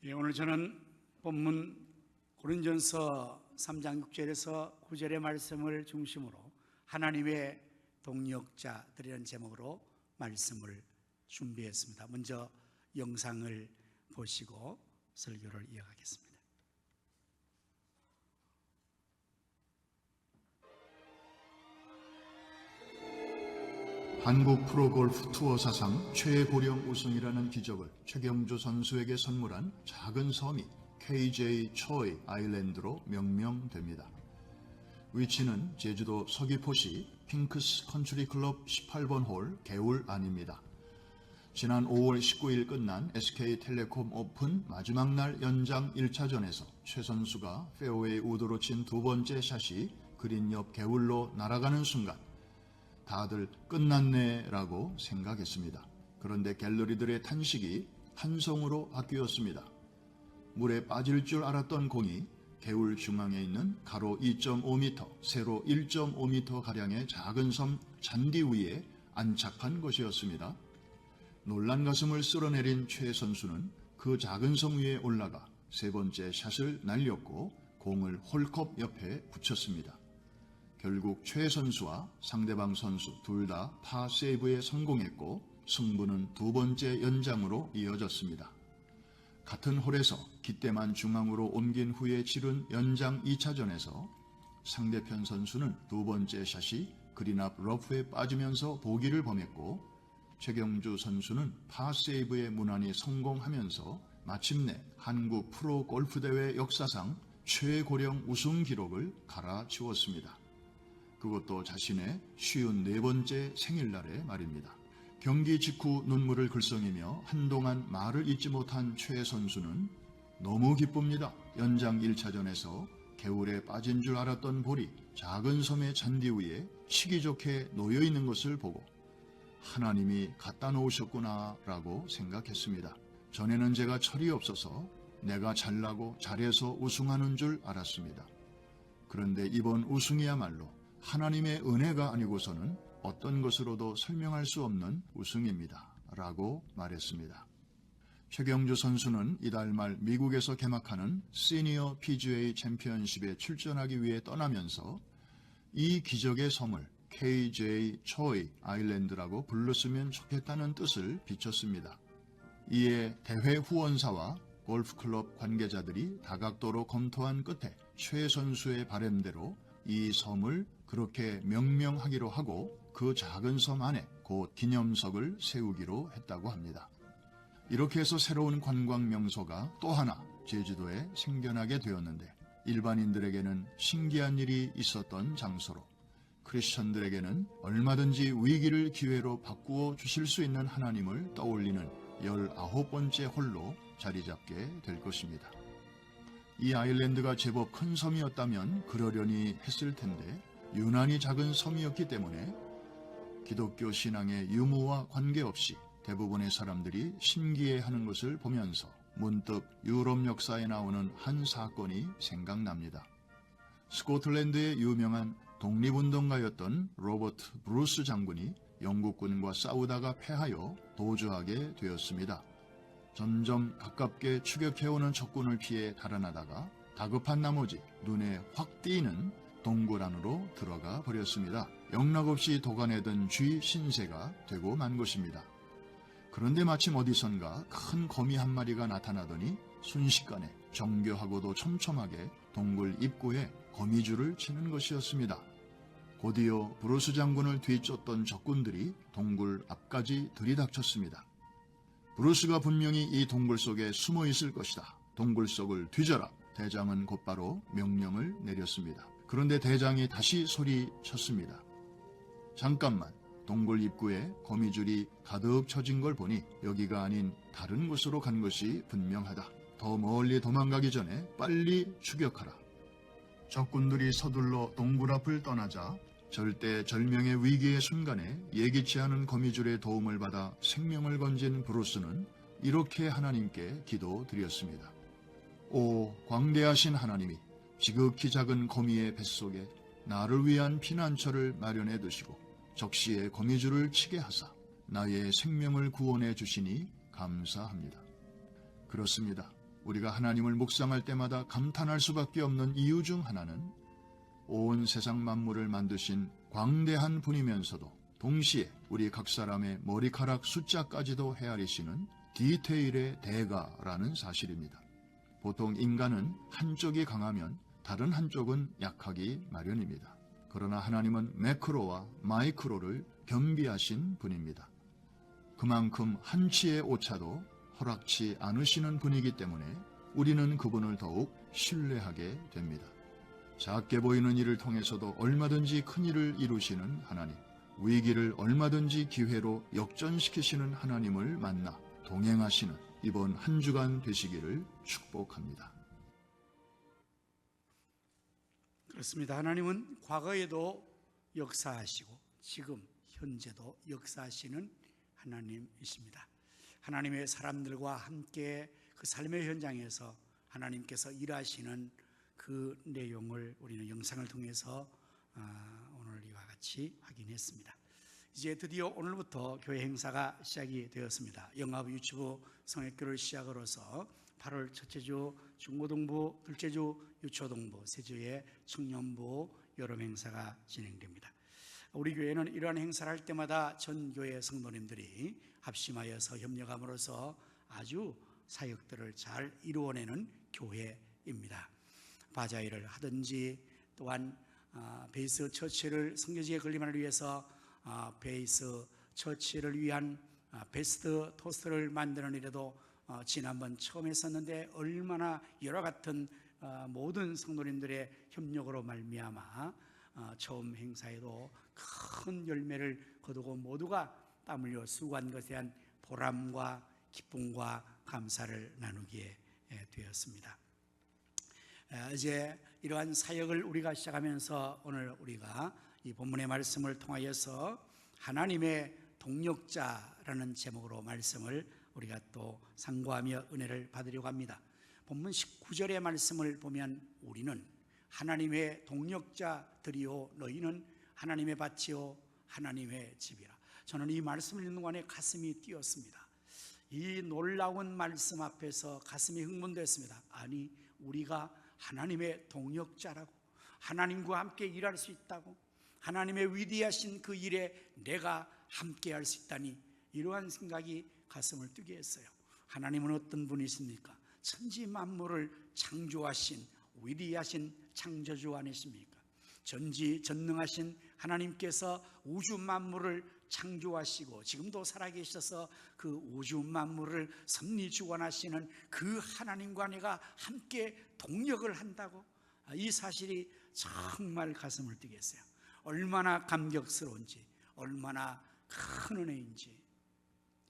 오늘 저는 본문 고린전서 3장 6절에서 9절의 말씀을 중심으로 하나님의 동역자들이라는 제목으로 말씀을 준비했습니다. 먼저 영상을 보시고 설교를 이어가겠습니다. 한국 프로골프 투어 사상 최고령 우승이라는 기적을 최경주 선수에게 선물한 작은 섬이 KJ 초이 아일랜드로 명명됩니다. 위치는 제주도 서귀포시 핑크스 컨트리 클럽 18번 홀 개울 안입니다. 지난 5월 19일 끝난 SK텔레콤 오픈 마지막 날 연장 1차전에서 최 선수가 페어웨이 우드로 친 두 번째 샷이 그린 옆 개울로 날아가는 순간 다들 끝났네 라고 생각했습니다. 그런데 갤러리들의 탄식이 한성으로 바뀌었습니다. 물에 빠질 줄 알았던 공이 개울 중앙에 있는 가로 2.5m, 세로 1.5m가량의 작은 섬 잔디 위에 안착한 것이었습니다. 놀란 가슴을 쓸어내린 최 선수는 그 작은 섬 위에 올라가 세 번째 샷을 날렸고 공을 홀컵 옆에 붙였습니다. 결국 최 선수와 상대방 선수 둘 다 파 세이브에 성공했고 승부는 두 번째 연장으로 이어졌습니다. 같은 홀에서 깃대만 중앙으로 옮긴 후에 치른 연장 2차전에서 상대편 선수는 두 번째 샷이 그린 앞 러프에 빠지면서 보기를 범했고 최경주 선수는 파 세이브에 무난히 성공하면서 마침내 한국 프로 골프대회 역사상 최고령 우승 기록을 갈아치웠습니다. 그것도 자신의 54번째 생일날에 말입니다. 경기 직후 눈물을 글썽이며 한동안 말을 잇지 못한 최 선수는 너무 기쁩니다. 연장 1차전에서 개울에 빠진 줄 알았던 볼이 작은 섬의 잔디 위에 치기 좋게 놓여있는 것을 보고 하나님이 갖다 놓으셨구나 라고 생각했습니다. 전에는 제가 철이 없어서 내가 잘나고 잘해서 우승하는 줄 알았습니다. 그런데 이번 우승이야말로 하나님의 은혜가 아니고서는 어떤 것으로도 설명할 수 없는 우승입니다. 라고 말했습니다. 최경주 선수는 이달 말 미국에서 개막하는 시니어 PGA 챔피언십에 출전하기 위해 떠나면서 이 기적의 섬을 KJ 초이 아일랜드라고 불렀으면 좋겠다는 뜻을 비췄습니다. 이에 대회 후원사와 골프클럽 관계자들이 다각도로 검토한 끝에 최 선수의 바람대로 이 섬을 그렇게 명명하기로 하고 그 작은 섬 안에 곧 기념석을 세우기로 했다고 합니다. 이렇게 해서 새로운 관광 명소가 또 하나 제주도에 생겨나게 되었는데 일반인들에게는 신기한 일이 있었던 장소로 크리스천들에게는 얼마든지 위기를 기회로 바꾸어 주실 수 있는 하나님을 떠올리는 19번째 홀로 자리 잡게 될 것입니다. 이 아일랜드가 제법 큰 섬이었다면 그러려니 했을 텐데 유난히 작은 섬이었기 때문에 기독교 신앙의 유무와 관계없이 대부분의 사람들이 신기해하는 것을 보면서 문득 유럽 역사에 나오는 한 사건이 생각납니다. 스코틀랜드의 유명한 독립운동가였던 로버트 브루스 장군이 영국군과 싸우다가 패하여 도주하게 되었습니다. 점점 가깝게 추격해오는 적군을 피해 달아나다가 다급한 나머지 눈에 확 띄는 동굴 안으로 들어가 버렸습니다. 영락없이 도가내던 쥐 신세가 되고 만 것입니다. 그런데 마침 어디선가 큰 거미 한 마리가 나타나더니 순식간에 정교하고도 촘촘하게 동굴 입구에 거미줄을 치는 것이었습니다. 곧이어 브루스 장군을 뒤쫓던 적군들이 동굴 앞까지 들이닥쳤습니다. 브루스가 분명히 이 동굴 속에 숨어 있을 것이다. 동굴 속을 뒤져라. 대장은 곧바로 명령을 내렸습니다. 그런데 대장이 다시 소리쳤습니다. 잠깐만. 동굴 입구에 거미줄이 가득 쳐진 걸 보니 여기가 아닌 다른 곳으로 간 것이 분명하다. 더 멀리 도망가기 전에 빨리 추격하라. 적군들이 서둘러 동굴 앞을 떠나자 절대절명의 위기의 순간에 예기치 않은 거미줄의 도움을 받아 생명을 건진 브루스는 이렇게 하나님께 기도드렸습니다. 오 광대하신 하나님이 지극히 작은 거미의 뱃속에 나를 위한 피난처를 마련해 두시고 적시에 거미줄을 치게 하사 나의 생명을 구원해 주시니 감사합니다. 그렇습니다. 우리가 하나님을 묵상할 때마다 감탄할 수밖에 없는 이유 중 하나는 온 세상 만물을 만드신 광대한 분이면서도 동시에 우리 각 사람의 머리카락 숫자까지도 헤아리시는 디테일의 대가라는 사실입니다. 보통 인간은 한쪽이 강하면 다른 한쪽은 약하기 마련입니다. 그러나 하나님은 매크로와 마이크로를 겸비하신 분입니다. 그만큼 한치의 오차도 허락치 않으시는 분이기 때문에 우리는 그분을 더욱 신뢰하게 됩니다. 작게 보이는 일을 통해서도 얼마든지 큰 일을 이루시는 하나님, 위기를 얼마든지 기회로 역전시키시는 하나님을 만나 동행하시는 이번 한 주간 되시기를 축복합니다. 그렇습니다. 하나님은 과거에도 역사하시고 지금 현재도 역사하시는 하나님이십니다. 하나님의 사람들과 함께 그 삶의 현장에서 하나님께서 일하시는 그 내용을 우리는 영상을 통해서 오늘 이와 같이 확인했습니다. 이제 드디어 오늘부터 교회 행사가 시작이 되었습니다. 영화부 유치부 성역교를 시작으로서 8월 첫째 주 중고등부, 둘째 주 유초등부, 셋째주에 청년부 여름 행사가 진행됩니다. 우리 교회는 이러한 행사를 할 때마다 전 교회 성도님들이 합심하여서 협력함으로써 아주 사역들을 잘 이루어내는 교회입니다. 바자회를 하든지 또한 베이스 처치를 성교지의 건립을 위해서 베이스 처치를 위한 베스트 토스트를 만드는 일에도 지난번 처음 했었는데 얼마나 여러 같은 모든 성도님들의 협력으로 말미암아 처음 행사에도 큰 열매를 거두고 모두가 땀 흘려 수고한 것에 대한 보람과 기쁨과 감사를 나누게 되었습니다. 이제 이러한 사역을 우리가 시작하면서 오늘 우리가 이 본문의 말씀을 통하여서 하나님의 동력자라는 제목으로 말씀을 우리가 또 상고하며 은혜를 받으려고 합니다. 본문 19절의 말씀을 보면 우리는 하나님의 동력자들이요 너희는 하나님의 밭이요 하나님의 집이라. 저는 이 말씀을 읽는 동안에 가슴이 뛰었습니다. 이 놀라운 말씀 앞에서 가슴이 흥분됐습니다. 아니 우리가 하나님의 동력자라고, 하나님과 함께 일할 수 있다고, 하나님의 위대하신 그 일에 내가 함께 할 수 있다니, 이러한 생각이 가슴을 뛰게 했어요. 하나님은 어떤 분이십니까? 천지 만물을 창조하신 위대하신 창조주 아니십니까? 전지전능하신 하나님께서 우주 만물을 창조하시고 지금도 살아계셔서 그 우주 만물을 섭리주관하시는 그 하나님과 내가 함께 동력을 한다고? 이 사실이 정말 가슴을 뛰게 했어요. 얼마나 감격스러운지, 얼마나 큰 은혜인지.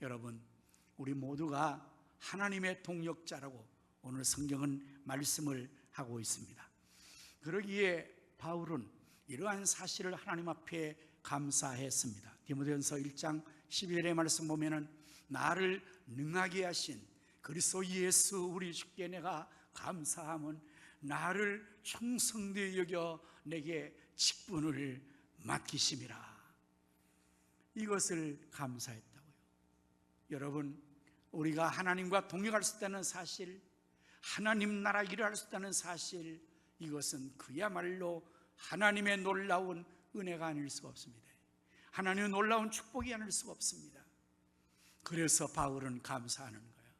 여러분, 우리 모두가 하나님의 동력자라고 오늘 성경은 말씀을 하고 있습니다. 그러기에 바울은 이러한 사실을 하나님 앞에 감사했습니다. 디모데전서 1장 12절의 말씀 보면은 나를 능하게 하신 그리스도 예수 우리 주께 내가 감사함은 나를 충성되이 여겨 내게 직분을 맡기심이라. 이것을 감사했다고요. 여러분, 우리가 하나님과 동역할 수 있다는 사실, 하나님 나라 일을 할 수 있다는 사실, 이것은 그야말로 하나님의 놀라운 은혜가 아닐 수가 없습니다. 하나님의 놀라운 축복이 아닐 수가 없습니다. 그래서 바울은 감사하는 거예요.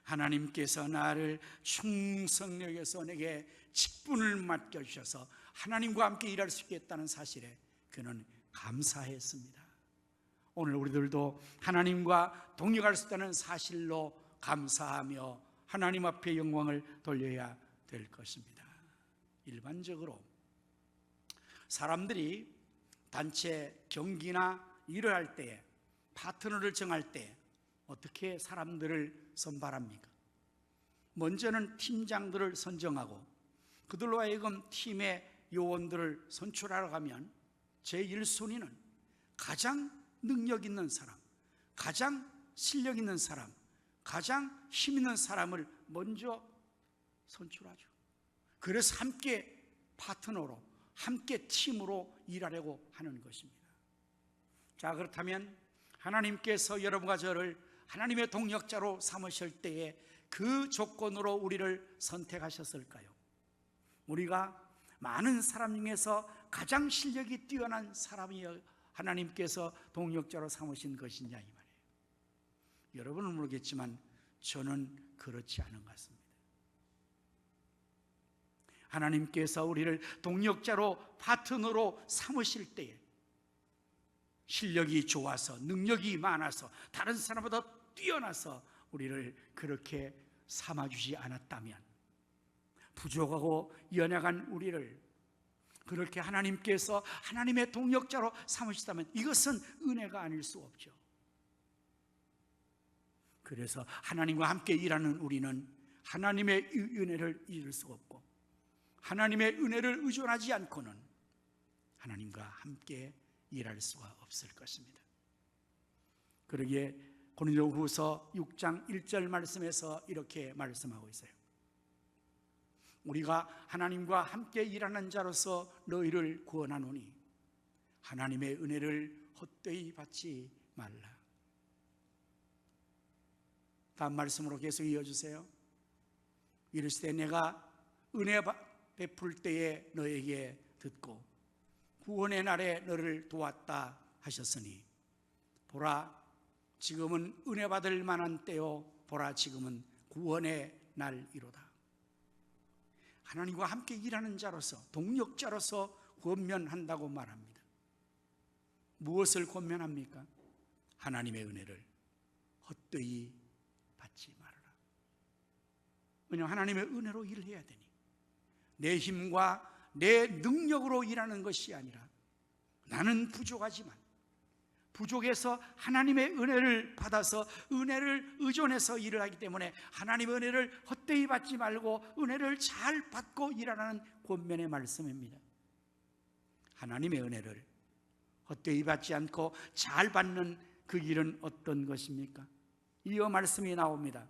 하나님께서 나를 충성히 여겨서 내게 직분을 맡겨주셔서 하나님과 함께 일할 수 있겠다는 사실에 그는 감사했습니다. 오늘 우리들도 하나님과 동역할 수 있다는 사실로 감사하며 하나님 앞에 영광을 돌려야 될 것입니다. 일반적으로 사람들이 단체 경기나 일을 할 때, 파트너를 정할 때 어떻게 사람들을 선발합니까? 먼저는 팀장들을 선정하고 그들로 하여금 팀의 요원들을 선출하러 가면 제1순위는 가장 능력 있는 사람, 가장 실력 있는 사람, 가장 힘 있는 사람을 먼저 선출하죠. 그래서 함께 파트너로, 함께 팀으로 일하려고 하는 것입니다. 자, 그렇다면 하나님께서 여러분과 저를 하나님의 동력자로 삼으실 때에 그 조건으로 우리를 선택하셨을까요? 우리가 많은 사람 중에서 가장 실력이 뛰어난 사람이여 하나님께서 동력자로 삼으신 것이냐 이 말이에요. 여러분은 모르겠지만 저는 그렇지 않은 것 같습니다. 하나님께서 우리를 동력자로 파트너로 삼으실 때에 실력이 좋아서 능력이 많아서 다른 사람보다 뛰어나서 우리를 그렇게 삼아주지 않았다면, 부족하고 연약한 우리를 그렇게 하나님께서 하나님의 동력자로 삼으시다면 이것은 은혜가 아닐 수 없죠. 그래서 하나님과 함께 일하는 우리는 하나님의 은혜를 잊을 수 없고, 하나님의 은혜를 의존하지 않고는 하나님과 함께 일할 수가 없을 것입니다. 그러기에 고린도후서 6장 1절 말씀에서 이렇게 말씀하고 있어요. 우리가 하나님과 함께 일하는 자로서 너희를 구원하노니 하나님의 은혜를 헛되이 받지 말라. 다음 말씀으로 계속 이어주세요. 이르시되 내가 은혜 베풀 때에 너에게 듣고 구원의 날에 너를 도왔다 하셨으니 보라 지금은 은혜 받을 만한 때요 보라 지금은 구원의 날이로다. 하나님과 함께 일하는 자로서 동력자로서 권면한다고 말합니다. 무엇을 권면합니까? 하나님의 은혜를 헛되이 받지 말아라. 왜냐하면 하나님의 은혜로 일을 해야 되니 내 힘과 내 능력으로 일하는 것이 아니라 나는 부족하지만 부족해서 하나님의 은혜를 받아서 은혜를 의존해서 일을 하기 때문에 하나님의 은혜를 헛되이 받지 말고 은혜를 잘 받고 일하라는 권면의 말씀입니다. 하나님의 은혜를 헛되이 받지 않고 잘 받는 그 길은 어떤 것입니까? 이어 말씀이 나옵니다.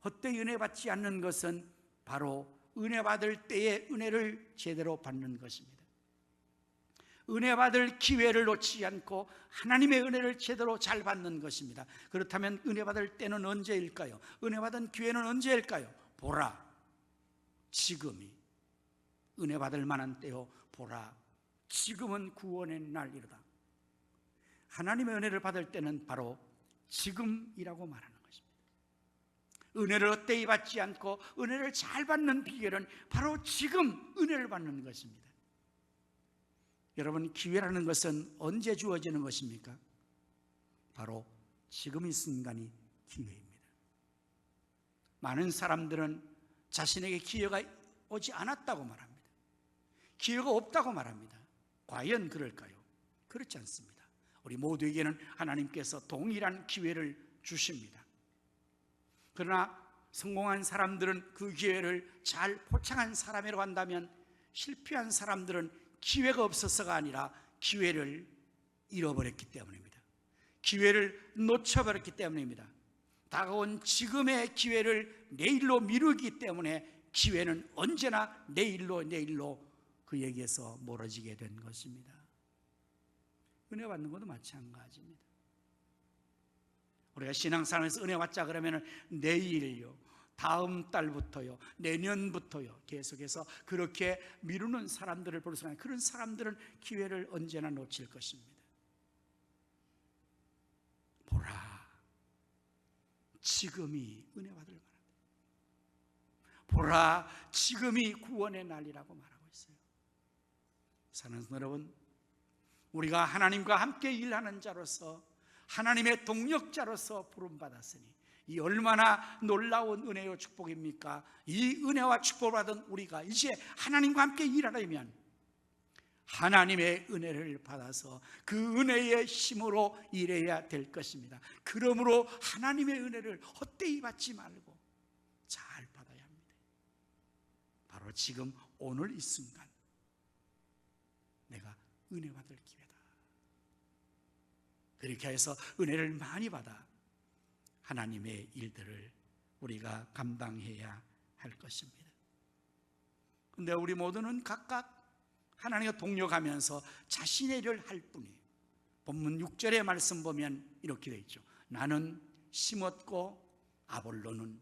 헛되이 은혜 받지 않는 것은 바로 은혜 받을 때에 은혜를 제대로 받는 것입니다. 은혜 받을 기회를 놓치지 않고 하나님의 은혜를 제대로 잘 받는 것입니다. 그렇다면 은혜 받을 때는 언제일까요? 은혜 받은 기회는 언제일까요? 보라, 지금이 은혜 받을 만한 때요. 보라, 지금은 구원의 날이로다. 하나님의 은혜를 받을 때는 바로 지금이라고 말하는 것입니다. 은혜를 헛되이 받지 않고 은혜를 잘 받는 비결은 바로 지금 은혜를 받는 것입니다. 여러분, 기회라는 것은 언제 주어지는 것입니까? 바로 지금 이 순간이 기회입니다. 많은 사람들은 자신에게 기회가 오지 않았다고 말합니다. 기회가 없다고 말합니다. 과연 그럴까요? 그렇지 않습니다. 우리 모두에게는 하나님께서 동일한 기회를 주십니다. 그러나 성공한 사람들은 그 기회를 잘 포착한 사람이라고 한다면, 실패한 사람들은 기회가 없어서가 아니라 기회를 잃어버렸기 때문입니다. 기회를 놓쳐버렸기 때문입니다. 다가온 지금의 기회를 내일로 미루기 때문에 기회는 언제나 내일로 그에게서 멀어지게 된 것입니다. 은혜 받는 것도 마찬가지입니다. 우리가 신앙생활에서 은혜 받자 그러면 내일요, 다음 달부터요, 내년부터요 계속해서 그렇게 미루는 사람들을 볼 수가 있는, 그런 사람들은 기회를 언제나 놓칠 것입니다. 보라, 지금이 은혜 받을 만하다. 보라, 지금이 구원의 날이라고 말하고 있어요. 사랑하는 여러분, 우리가 하나님과 함께 일하는 자로서 하나님의 동력자로서 부름받았으니 이 얼마나 놀라운 은혜와 축복입니까? 이 은혜와 축복을 받은 우리가 이제 하나님과 함께 일하려면 하나님의 은혜를 받아서 그 은혜의 힘으로 일해야 될 것입니다. 그러므로 하나님의 은혜를 헛되이 받지 말고 잘 받아야 합니다. 바로 지금 오늘 이 순간 내가 은혜 받을 기회다. 그렇게 해서 은혜를 많이 받아 하나님의 일들을 우리가 감당해야 할 것입니다. 그런데 우리 모두는 각각 하나님과 동력하면서 자신의 일을 할 뿐이에요. 본문 6절의 말씀 보면 이렇게 되어 있죠. 나는 심었고 아볼로는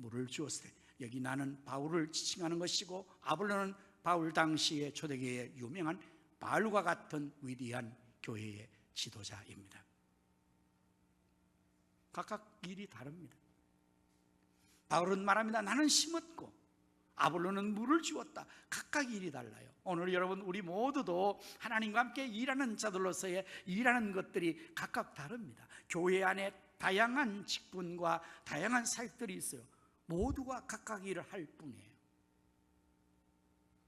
물을 주었을 때, 여기 나는 바울을 지칭하는 것이고 아볼로는 바울 당시의 초대교회의 유명한 바울과 같은 위대한 교회의 지도자입니다. 각각 일이 다릅니다. 바울은 말합니다. 나는 심었고 아볼로는 물을 주었다. 각각 일이 달라요. 오늘 여러분, 우리 모두도 하나님과 함께 일하는 자들로서의 일하는 것들이 각각 다릅니다. 교회 안에 다양한 직분과 다양한 사역들이 있어요. 모두가 각각 일을 할 뿐이에요.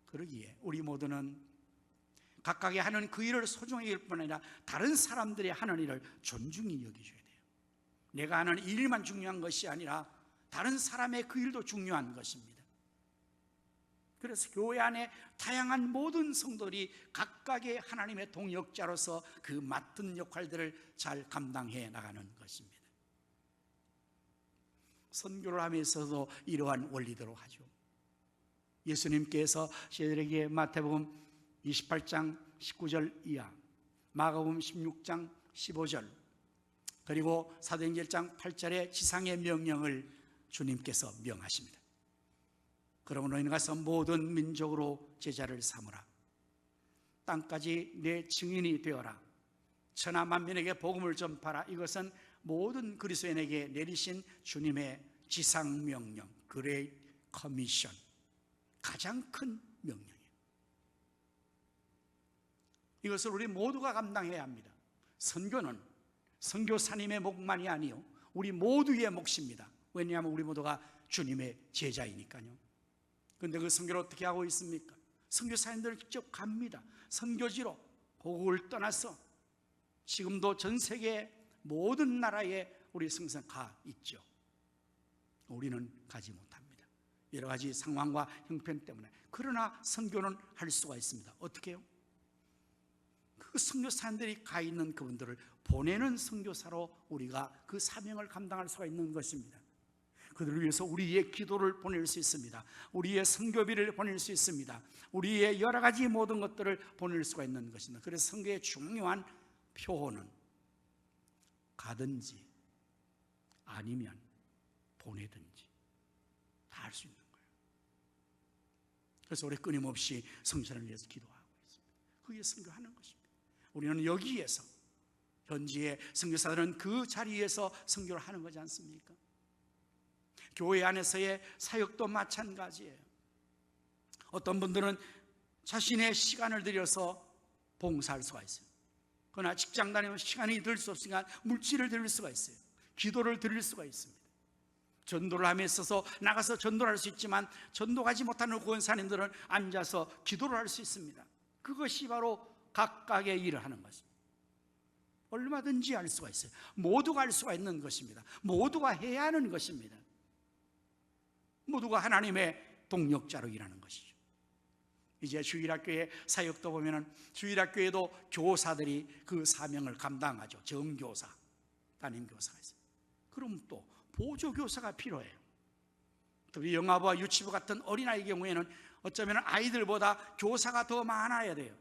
그러기에 우리 모두는 각각이 하는 그 일을 소중히 여길 뿐 아니라 다른 사람들이 하는 일을 존중히 여기줘야 돼요. 내가 하는 일만 중요한 것이 아니라 다른 사람의 그 일도 중요한 것입니다. 그래서 교회 안에 다양한 모든 성도들이 각각의 하나님의 동역자로서 그 맡은 역할들을 잘 감당해 나가는 것입니다. 선교를 하면서도 이러한 원리대로 하죠. 예수님께서 저희들에게 마태복음 28장 19절 이하, 마가복음 16장 15절, 그리고 사도행전 1장 8절의 지상의 명령을 주님께서 명하십니다. 그러므로 너희는 가서 모든 민족으로 제자를 삼으라. 땅까지 내 증인이 되어라. 천하 만민에게 복음을 전파라. 이것은 모든 그리스도인에게 내리신 주님의 지상 명령, 그레이트 커미션, 가장 큰 명령이에요. 이것을 우리 모두가 감당해야 합니다. 선교는 선교사님의 몫만이 아니요, 우리 모두의 몫입니다. 왜냐하면 우리 모두가 주님의 제자이니까요. 그런데 그 선교를 어떻게 하고 있습니까? 선교사님들은 직접 갑니다. 선교지로 고국을 떠나서 지금도 전 세계 모든 나라에 우리 성선 가 있죠. 우리는 가지 못합니다. 여러 가지 상황과 형편 때문에. 그러나 선교는 할 수가 있습니다. 어떻게 해요? 그 선교사님들이 가 있는 그분들을 보내는 선교사로 우리가 그 사명을 감당할 수가 있는 것입니다. 그들을 위해서 우리의 기도를 보낼 수 있습니다. 우리의 선교비를 보낼 수 있습니다. 우리의 여러 가지 모든 것들을 보낼 수가 있는 것입니다. 그래서 선교의 중요한 표현은 가든지 아니면 보내든지 다 할 수 있는 거예요. 그래서 우리 끊임없이 성전을 위해서 기도하고 있습니다. 그게 선교하는 것입니다. 우리는 여기에서 현지의 선교사들은 그 자리에서 선교를 하는 거지 않습니까? 교회 안에서의 사역도 마찬가지예요. 어떤 분들은 자신의 시간을 들여서 봉사할 수가 있어요. 그러나 직장 다니면 시간이 들 수 없으니까 물질을 드릴 수가 있어요. 기도를 드릴 수가 있습니다. 전도를 함에 있어서 나가서 전도를 할 수 있지만 전도 가지 못하는 구원사님들은 앉아서 기도를 할 수 있습니다. 그것이 바로 각각의 일을 하는 것입니다. 얼마든지 할 수가 있어요. 모두가 할 수가 있는 것입니다. 모두가 해야 하는 것입니다. 모두가 하나님의 동역자로 일하는 것이죠. 이제 주일학교의 사역도 보면은 주일학교에도 교사들이 그 사명을 감당하죠. 정교사, 담임교사가 있어요. 그럼 또 보조교사가 필요해요. 특히 영아부와 유치부 같은 어린아이 경우에는 어쩌면 아이들보다 교사가 더 많아야 돼요.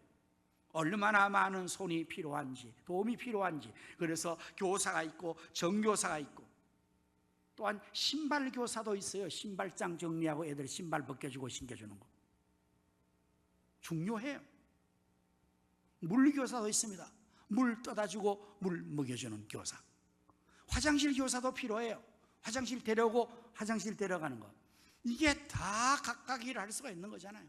얼마나 많은 손이 필요한지, 도움이 필요한지. 그래서 교사가 있고 정교사가 있고, 또한 신발 교사도 있어요. 신발장 정리하고 애들 신발 벗겨주고 신겨주는 거 중요해요. 물 교사도 있습니다. 물 떠다주고 물 먹여주는 교사. 화장실 교사도 필요해요. 화장실 데려오고 화장실 데려가는 것. 이게 다 각각 일을 할 수가 있는 거잖아요.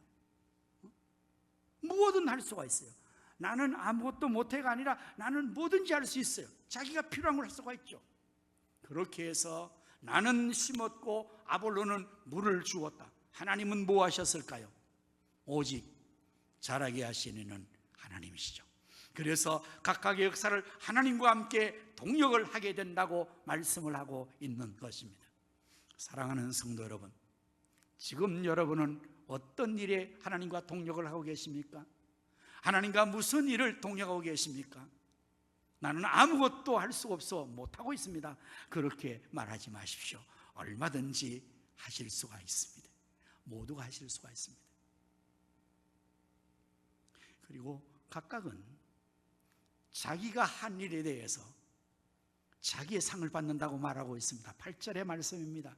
뭐든 할 수가 있어요. 나는 아무것도 못해가 아니라 나는 뭐든지 할 수 있어요. 자기가 필요한 걸 할 수가 있죠. 그렇게 해서 나는 심었고 아볼로는 물을 주었다. 하나님은 뭐 하셨을까요? 오직 자라게 하시는 하나님이시죠. 그래서 각각의 역사를 하나님과 함께 동역을 하게 된다고 말씀을 하고 있는 것입니다. 사랑하는 성도 여러분, 지금 여러분은 어떤 일에 하나님과 동역을 하고 계십니까? 하나님과 무슨 일을 동역하고 계십니까? 나는 아무것도 할 수가 없어 못하고 있습니다. 그렇게 말하지 마십시오. 얼마든지 하실 수가 있습니다. 모두가 하실 수가 있습니다. 그리고 각각은 자기가 한 일에 대해서 자기의 상을 받는다고 말하고 있습니다. 8절의 말씀입니다.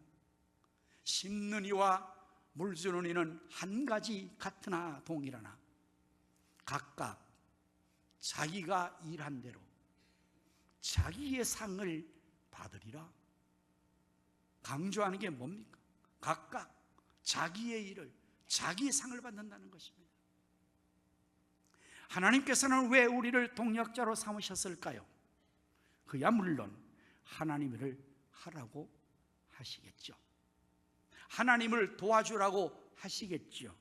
심는 이와 물 주는 이는 한 가지 같으나 동일하나 각각 자기가 일한 대로 자기의 상을 받으리라. 강조하는 게 뭡니까? 각각 자기의 일을, 자기의 상을 받는다는 것입니다. 하나님께서는 왜 우리를 동역자로 삼으셨을까요? 그야 물론 하나님 일을 하라고 하시겠죠. 하나님을 도와주라고 하시겠죠.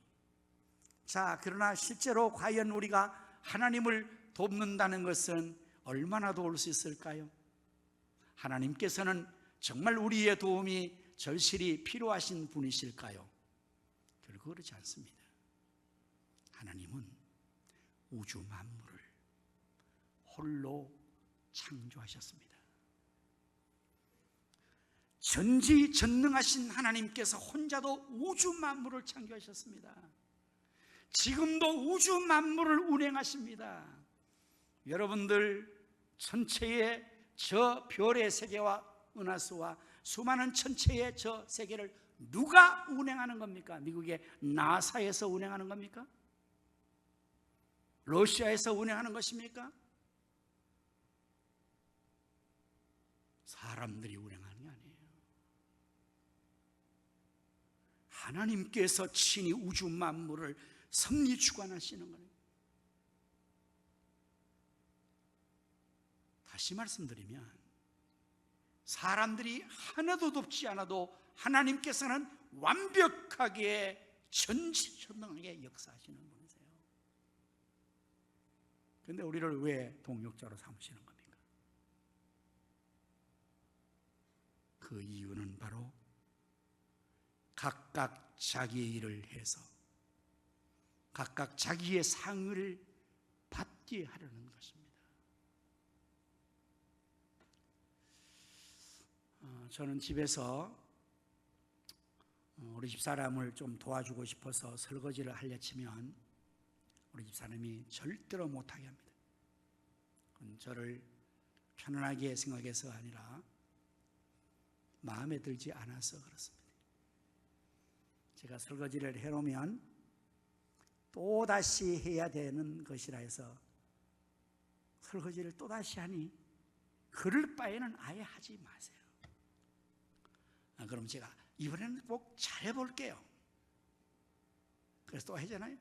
자, 그러나 실제로 과연 우리가 하나님을 돕는다는 것은 얼마나 도울 수 있을까요? 하나님께서는 정말 우리의 도움이 절실히 필요하신 분이실까요? 결코 그렇지 않습니다. 하나님은 우주 만물을 홀로 창조하셨습니다. 전지전능하신 하나님께서 혼자도 우주 만물을 창조하셨습니다. 지금도 우주 만물을 운행하십니다. 여러분들 천체의 저 별의 세계와 은하수와 수많은 천체의 저 세계를 누가 운행하는 겁니까? 미국의 나사에서 운행하는 겁니까? 러시아에서 운행하는 것입니까? 사람들이 운행하는 게 아니에요. 하나님께서 친히 우주 만물을 섭리 주관하시는 거예요. 다시 말씀드리면 사람들이 하나도 돕지 않아도 하나님께서는 완벽하게 전지전능하게 역사하시는 분이세요. 그런데 우리를 왜 동역자로 삼으시는 겁니까? 그 이유는 바로 각각 자기의 일을 해서 각각 자기의 상을 받게 하려는 것입니다. 저는 집에서 우리 집사람을 좀 도와주고 싶어서 설거지를 하려 치면 우리 집사람이 절대로 못하게 합니다. 그건 저를 편안하게 생각해서 아니라 마음에 들지 않아서 그렇습니다. 제가 설거지를 해놓으면 또다시 해야 되는 것이라 해서 설거지를 또다시 하니 그럴 바에는 아예 하지 마세요. 그럼 제가 이번에는 꼭 잘해볼게요. 그래서 또 하잖아요.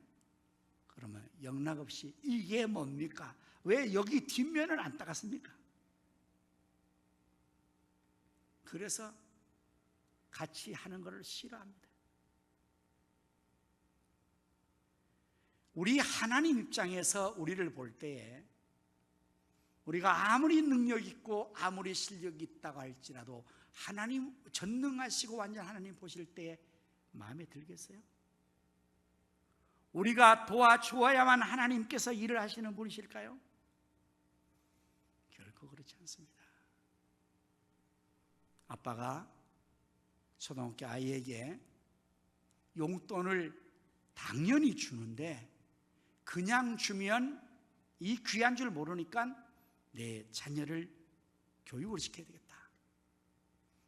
그러면 영락없이 이게 뭡니까? 왜 여기 뒷면을 안 닦았습니까? 그래서 같이 하는 것을 싫어합니다. 우리 하나님 입장에서 우리를 볼 때에 우리가 아무리 능력 있고 아무리 실력이 있다고 할지라도 하나님 전능하시고 완전 하나님 보실 때에 마음에 들겠어요? 우리가 도와주어야만 하나님께서 일을 하시는 분이실까요? 결코 그렇지 않습니다. 아빠가 초등학교 아이에게 용돈을 당연히 주는데 그냥 주면 이 귀한 줄 모르니까 내 자녀를 교육을 시켜야 되겠다.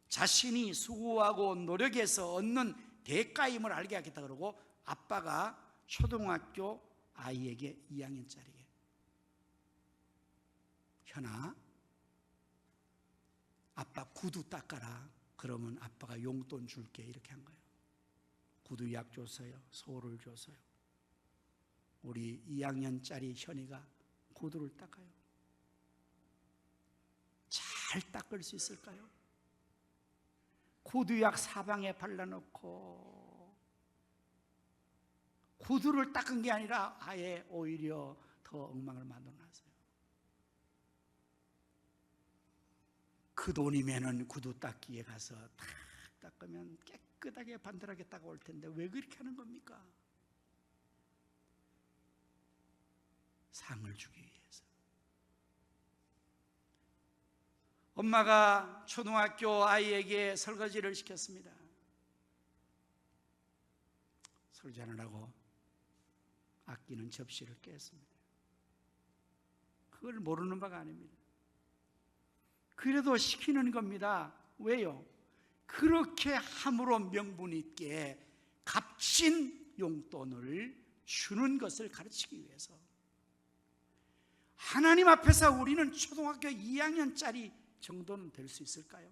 자신이 수고하고 노력해서 얻는 대가임을 알게 하겠다 그러고 아빠가 초등학교 아이에게 2학년짜리에 현아, 아빠 구두 닦아라. 그러면 아빠가 용돈 줄게 이렇게 한 거예요. 구두약 줬어요. 소를 줬어요. 우리 2학년짜리 현이가 구두를 닦아요. 잘 닦을 수 있을까요? 구두약 사방에 발라놓고 구두를 닦은 게 아니라 아예 오히려 더 엉망을 만들어놨어요. 그 돈이면은 구두 닦기에 가서 탁 닦으면 깨끗하게 반듯하게 닦아올 텐데 왜 그렇게 하는 겁니까? 상을 주기 위해서. 엄마가 초등학교 아이에게 설거지를 시켰습니다. 설거지 하느라고 아끼는 접시를 깼습니다. 그걸 모르는 바가 아닙니다. 그래도 시키는 겁니다. 왜요? 그렇게 함으로 명분 있게 값진 용돈을 주는 것을 가르치기 위해서 하나님 앞에서 우리는 초등학교 2학년짜리 정도는 될 수 있을까요?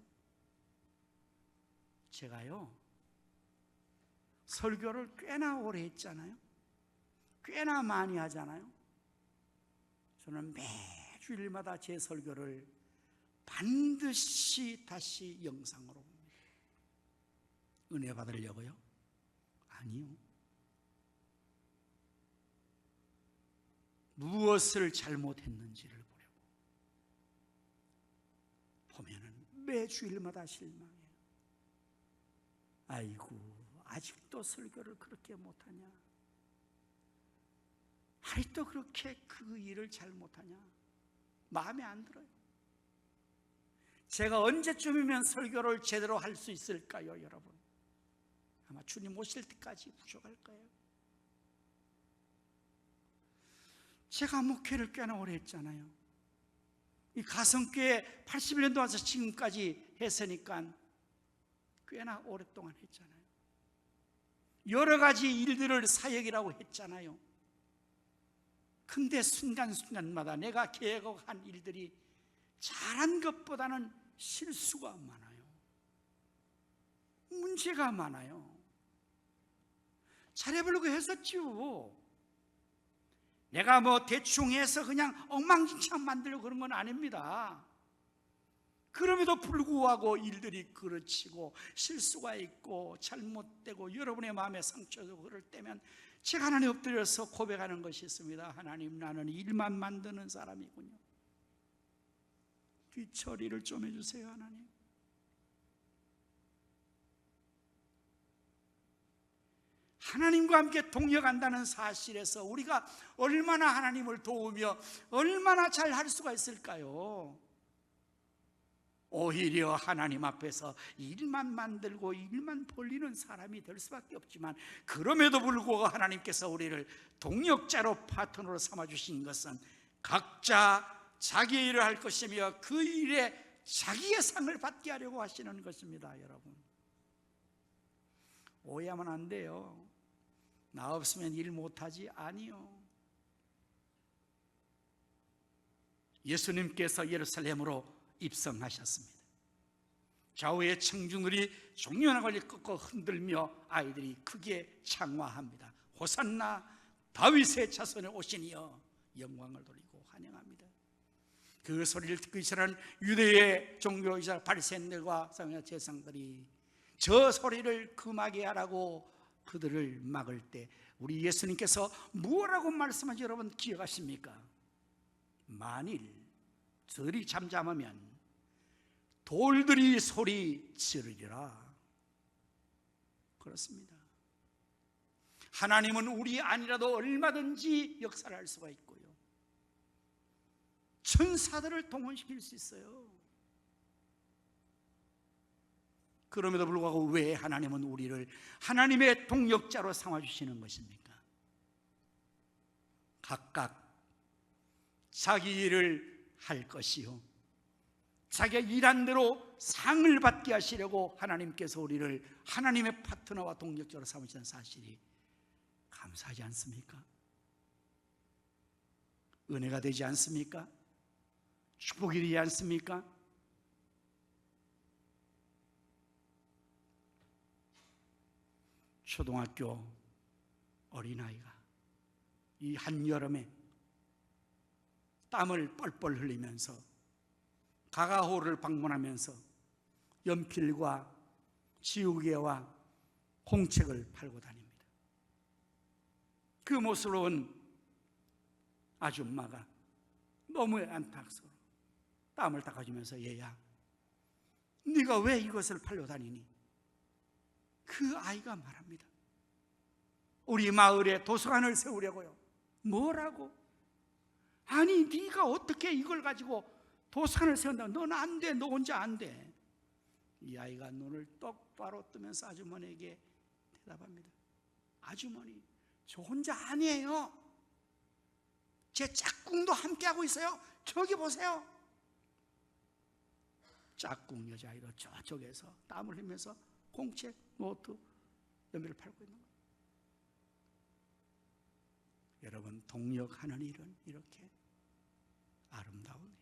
제가요 설교를 꽤나 오래 했잖아요. 꽤나 많이 하잖아요. 저는 매주일마다 제 설교를 반드시 다시 영상으로 봅니다. 은혜 받으려고요? 아니요. 무엇을 잘못했는지를 보려고. 보면은 매주일마다 실망해요. 아이고, 아직도 설교를 그렇게 못하냐? 아직도 그렇게 그 일을 잘 못하냐? 마음에 안 들어요. 제가 언제쯤이면 설교를 제대로 할 수 있을까요, 여러분? 아마 주님 오실 때까지 부족할 거예요. 제가 목회를 꽤나 오래 했잖아요. 이 가성교회 81년도 와서 지금까지 했으니까 꽤나 오랫동안 했잖아요. 여러 가지 일들을 사역이라고 했잖아요. 근데 순간순간마다 내가 계획한 일들이 잘한 것보다는 실수가 많아요. 문제가 많아요. 잘해보려고 했었지요. 내가 뭐 대충 해서 그냥 엉망진창 만들려고 그런 건 아닙니다. 그럼에도 불구하고 일들이 그르치고 실수가 있고 잘못되고 여러분의 마음에 상처도 그럴 때면 제가 하나님 엎드려서 고백하는 것이 있습니다. 하나님, 나는 일만 만드는 사람이군요. 뒤처리를 좀 해주세요, 하나님. 하나님과 함께 동역한다는 사실에서 우리가 얼마나 하나님을 도우며 얼마나 잘 할 수가 있을까요? 오히려 하나님 앞에서 일만 만들고 일만 벌리는 사람이 될 수밖에 없지만, 그럼에도 불구하고 하나님께서 우리를 동역자로 파트너로 삼아주신 것은 각자 자기 일을 할 것이며 그 일에 자기의 상을 받게 하려고 하시는 것입니다. 여러분, 오해하면 안 돼요. 나 없으면 일 못하지? 아니요. 예수님께서 예루살렘으로 입성하셨습니다. 좌우의 청중들이 종려나귀를 꺾어 흔들며 아이들이 크게 창화합니다. 호산나, 다윗의 자손에 오시니여, 영광을 돌리고 환영합니다. 그 소리를 듣고 있으라는 유대의 종교이자 바리새인들과 제사장들이 저 소리를 금하게 하라고 그들을 막을 때 우리 예수님께서 무엇라고 말씀하신지 여러분 기억하십니까? 만일 들이 잠잠하면 돌들이 소리 지르리라. 그렇습니다. 하나님은 우리 아니라도 얼마든지 역사를 할 수가 있고요, 천사들을 동원시킬 수 있어요. 그럼에도 불구하고 왜 하나님은 우리를 하나님의 동역자로 삼아주시는 것입니까? 각각 자기 일을 할 것이요, 자기가 일한 대로 상을 받게 하시려고 하나님께서 우리를 하나님의 파트너와 동역자로 삼으시는 사실이 감사하지 않습니까? 은혜가 되지 않습니까? 축복이 되지 않습니까? 초등학교 어린아이가 이 한여름에 땀을 뻘뻘 흘리면서 가가호를 방문하면서 연필과 지우개와 홍책을 팔고 다닙니다. 그 모습을 본 아줌마가 너무 안타까워서 땀을 닦아주면서, 얘야, 네가 왜 이것을 팔고 다니니? 그 아이가 말합니다. 우리 마을에 도서관을 세우려고요. 뭐라고? 아니, 네가 어떻게 이걸 가지고 도서관을 세운다? 넌 안 돼. 너 혼자 안 돼. 이 아이가 눈을 똑바로 뜨면서 아주머니에게 대답합니다. 아주머니, 저 혼자 아니에요. 제 짝꿍도 함께하고 있어요. 저기 보세요. 짝꿍 여자아이도 저쪽에서 땀을 흘리면서 공책, 노트, 연필을 팔고 있는 거예요. 여러분, 동역하는 일은 이렇게 아름다운 일이에요.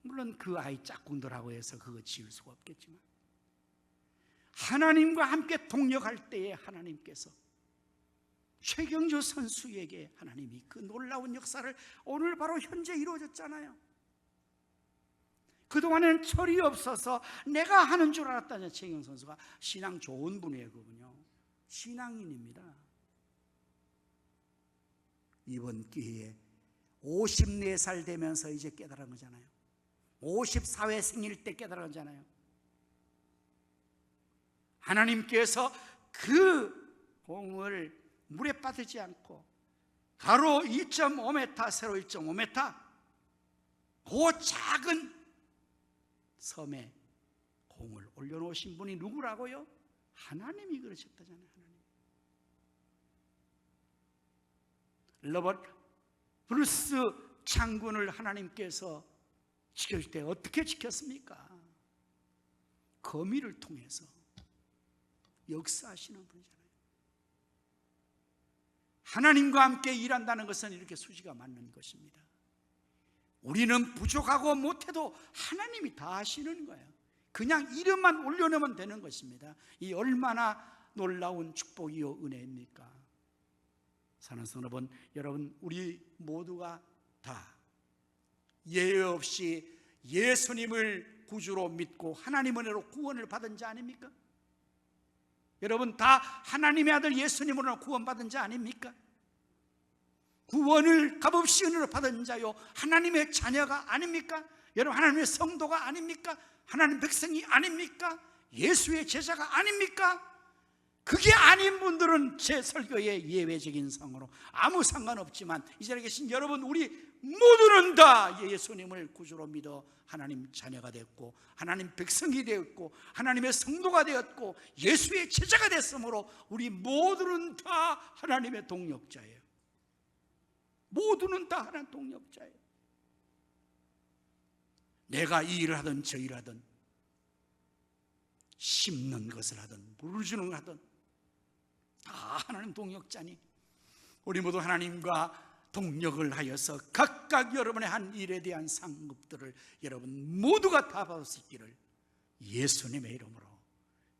물론 그 아이 짝꿍들하고 해서 그거 지을 수가 없겠지만 하나님과 함께 동역할 때에 하나님께서 최경주 선수에게 하나님이 그 놀라운 역사를 오늘 바로 현재 이루어졌잖아요. 그동안에는 철이 없어서 내가 하는 줄 알았다는 최경주 선수가 신앙 좋은 분이에요. 그분요, 신앙인입니다. 이번 기회에 54살 되면서 이제 깨달은 거잖아요. 54회 생일 때 깨달은 거잖아요. 하나님께서 그 공을 물에 빠지지 않고 가로 2.5m, 세로 1.5m 그 작은 섬에 공을 올려놓으신 분이 누구라고요? 하나님이 그러셨다잖아요. 하나님. 로버트 브루스 장군을 하나님께서 지킬 때 어떻게 지켰습니까? 거미를 통해서 역사하시는 분이잖아요. 하나님과 함께 일한다는 것은 이렇게 수지가 맞는 것입니다. 우리는 부족하고 못해도 하나님이 다 하시는 거예요. 그냥 이름만 올려놓으면 되는 것입니다. 이 얼마나 놀라운 축복이요 은혜입니까? 사랑하는 성도 여러분, 우리 모두가 다 예외 없이 예수님을 구주로 믿고 하나님 은혜로 구원을 받은 자 아닙니까? 여러분 다 하나님의 아들 예수님으로 구원받은 자 아닙니까? 구원을 값없이 은혜로 받은 자요 하나님의 자녀가 아닙니까? 여러분 하나님의 성도가 아닙니까? 하나님 백성이 아닙니까? 예수의 제자가 아닙니까? 그게 아닌 분들은 제 설교의 예외적인 상으로 아무 상관없지만 이 자리에 계신 여러분, 우리 모두는 다 예수님을 구주로 믿어 하나님 자녀가 됐고 하나님 백성이 되었고 하나님의 성도가 되었고 예수의 제자가 됐으므로 우리 모두는 다 하나님의 동역자예요. 모두는 다 하나님 동역자예요. 내가 이 일을 하든 저 일을 하든 심는 것을 하든 물을 주는 걸 하든 다 하나님 동역자니 우리 모두 하나님과 동역을 하여서 각각 여러분의 한 일에 대한 상급들을 여러분 모두가 다 받을 수 있기를 예수님의 이름으로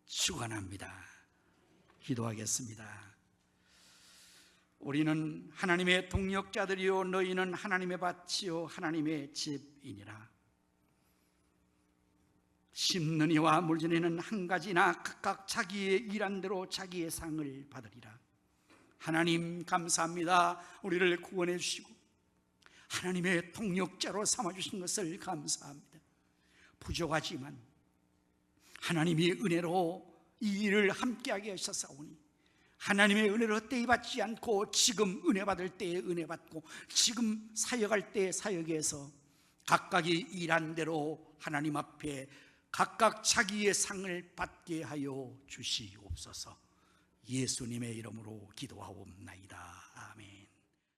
축원합니다. 기도하겠습니다. 우리는 하나님의 동역자들이요 너희는 하나님의 밭이요 하나님의 집이니라. 심는 이와 물주는 이는 한 가지나 각각 자기의 일한 대로 자기의 상을 받으리라. 하나님 감사합니다. 우리를 구원해 주시고 하나님의 동역자로 삼아주신 것을 감사합니다. 부족하지만 하나님의 은혜로 이 일을 함께하게 하셨사오니 하나님의 은혜를 헛되이 받지 않고 지금 은혜 받을 때에 은혜 받고 지금 사역할 때에 사역에서 각각이 일한 대로 하나님 앞에 각각 자기의 상을 받게 하여 주시옵소서. 예수님의 이름으로 기도하옵나이다. 아멘.